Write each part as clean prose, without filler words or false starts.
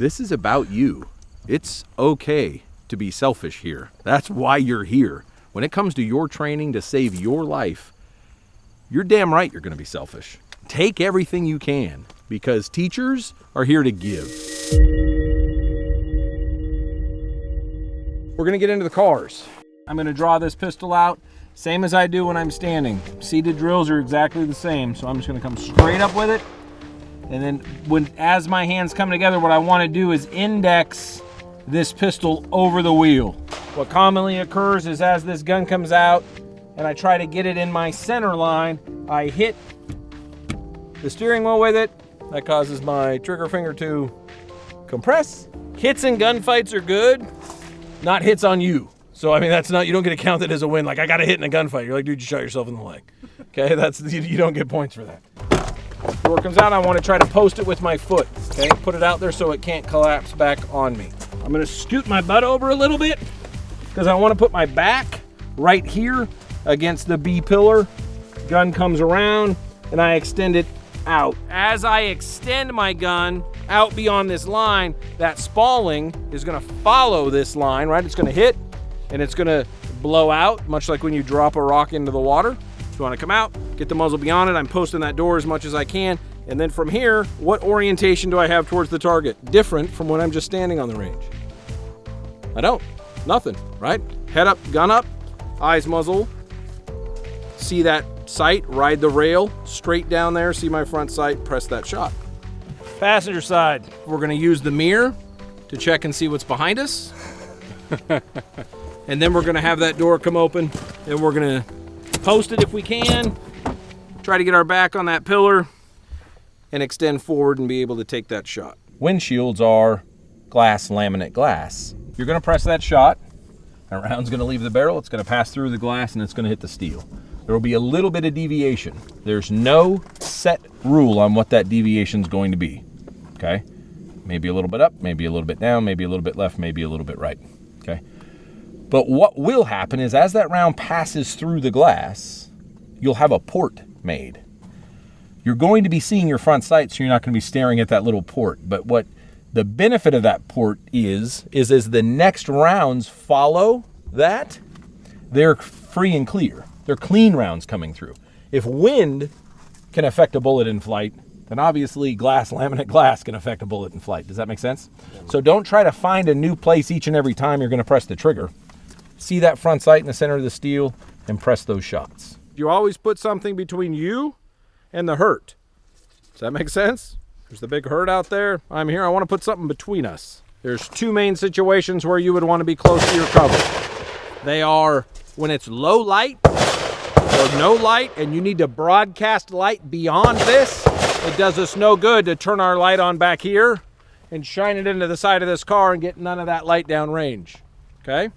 This is about you. It's okay to be selfish here. That's why you're here. When it comes to your training to save your life, you're damn right you're going to be selfish. Take everything you can because teachers are here to give. We're going to get into the cars. I'm going to draw this pistol out, same as I do when I'm standing. Seated drills are exactly the same, so I'm just going to come straight up with it. And then as my hands come together, what I want to do is index this pistol over the wheel. What commonly occurs is as this gun comes out and I try to get it in my center line, I hit the steering wheel with it. That causes my trigger finger to compress. Hits in gunfights are good, not hits on you. So, I mean, that's not, you don't get to count it as a win. Like, I got a hit in a gunfight. You're like, dude, you shot yourself in the leg. Okay, you don't get points for that. Door comes out, I want to try to post it with my foot. Okay, put it out there so it can't collapse back on me. I'm going to scoot my butt over a little bit because I want to put my back right here against the B pillar. Gun comes around and I extend it out. As I extend my gun out beyond this line, that spalling is going to follow this line, right? It's going to hit and it's going to blow out, much like when you drop a rock into the water. So you want to come out, get the muzzle beyond it. I'm posting that door as much as I can. And then from here, what orientation do I have towards the target? Different from when I'm just standing on the range. I don't. Nothing, right? Head up, gun up, eyes muzzle. See that sight, ride the rail, straight down there, see my front sight, press that shot. Passenger side, we're gonna use the mirror to check and see what's behind us. And then we're gonna have that door come open and we're gonna post it if we can, try to get our back on that pillar and extend forward and be able to take that shot. Windshields are glass, laminate glass. You're gonna press that shot, a round's gonna leave the barrel, it's gonna pass through the glass and it's gonna hit the steel. There will be a little bit of deviation. There's no set rule on what that deviation is going to be, okay? Maybe a little bit up, maybe a little bit down, maybe a little bit left, maybe a little bit right, okay? But what will happen is as that round passes through the glass, you'll have a port made. You're going to be seeing your front sight, so you're not going to be staring at that little port. But what the benefit of that port is as the next rounds follow that, they're free and clear. They're clean rounds coming through. If wind can affect a bullet in flight, then obviously glass, laminate glass can affect a bullet in flight. Does that make sense? So don't try to find a new place each and every time you're going to press the trigger. See that front sight in the center of the steel and press those shots. You always put something between you and the hurt. Does that make sense? There's the big hurt out there. I'm here. I want to put something between us. There's two main situations where you would want to be close to your cover. They are when it's low light or no light and you need to broadcast light beyond this. It does us no good to turn our light on back here and shine it into the side of this car and get none of that light down range. Okay?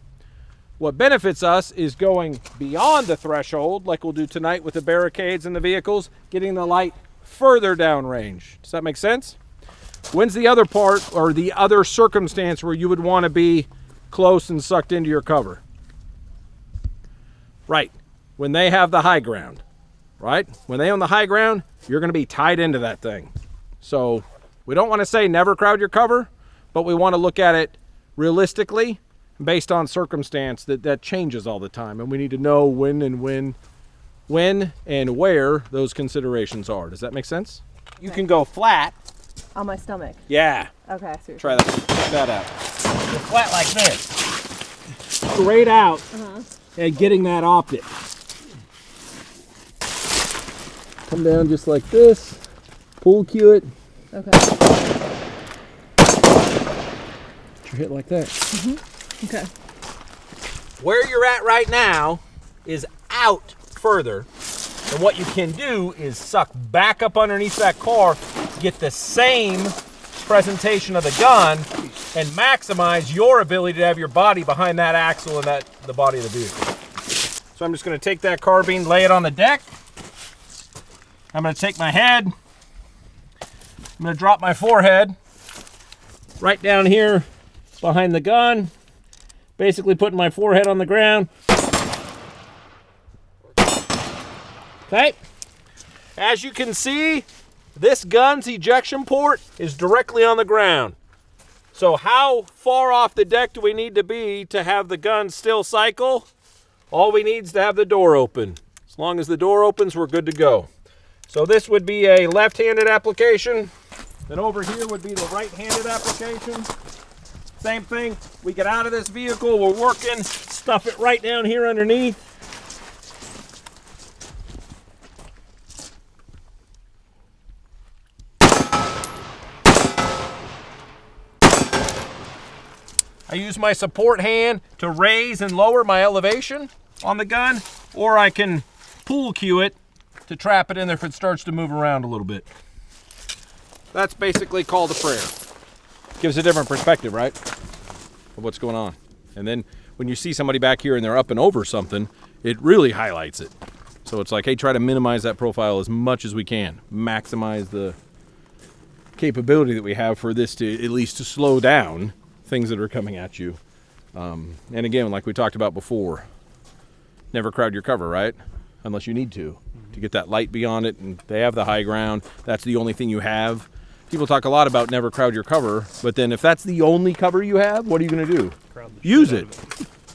What benefits us is going beyond the threshold, like we'll do tonight with the barricades and the vehicles, getting the light further down range. Does that make sense? When's the other part or the other circumstance where you would want to be close and sucked into your cover? Right, when they have the high ground, right? When they own the high ground, you're going to be tied into that thing. So we don't want to say never crowd your cover, but we want to look at it realistically based on circumstance that changes all the time. And we need to know when and where those considerations are. Does that make sense? You can go flat. On my stomach? Yeah. Okay, so try that. Check that out. Go flat like this. Straight out. And getting that optic. Come down just like this. Pull cue it. Okay. You hit like that. Okay. Where you're at right now is out further. And what you can do is suck back up underneath that car, get the same presentation of the gun, and maximize your ability to have your body behind that axle and the body of the vehicle. So I'm just going to take that carbine, lay it on the deck. I'm going to take my head. I'm going to drop my forehead right down here behind the gun. Basically putting my forehead on the ground. Okay. As you can see, this gun's ejection port is directly on the ground. So how far off the deck do we need to be to have the gun still cycle? All we need is to have the door open. As long as the door opens, we're good to go. So this would be a left-handed application. Then over here would be the right-handed application. Same thing, we get out of this vehicle, we're working, stuff it right down here underneath. I use my support hand to raise and lower my elevation on the gun, or I can pull cue it to trap it in there if it starts to move around a little bit. That's basically call to prayer. Gives a different perspective, right, of what's going on. And then when you see somebody back here and they're up and over something, it really highlights it. So it's like, hey, try to minimize that profile as much as we can. Maximize the capability that we have for this to at least to slow down things that are coming at you. And again, like we talked about before, never crowd your cover, right? Unless you need to get that light beyond it, and they have the high ground. That's the only thing you have. People talk a lot about never crowd your cover, but then if that's the only cover you have, what are you going to do? Use it.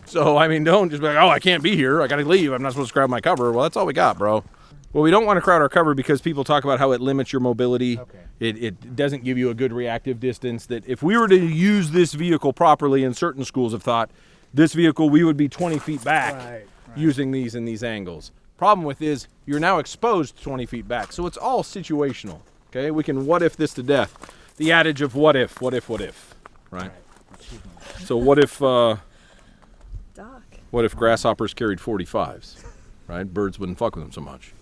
So, I mean, don't just be like, oh, I can't be here. I got to leave. I'm not supposed to crowd my cover. Well, that's all we got, bro. Well, we don't want to crowd our cover because people talk about how it limits your mobility. Okay. It doesn't give you a good reactive distance. That if we were to use this vehicle properly, and certain schools have thought this vehicle, we would be 20 feet back using these in these angles. Problem with is you're now exposed 20 feet back. So it's all situational. Okay, we can what if this to death. The adage of what if, right? So what if grasshoppers carried 45s, right? Birds wouldn't fuck with them so much.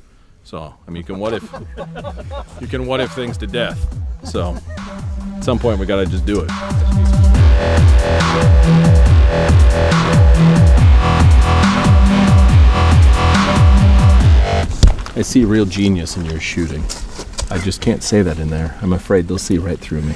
So, I mean, you can what if things to death. So, at some point we gotta just do it. I see real genius in your shooting. I just can't say that in there. I'm afraid they'll see right through me.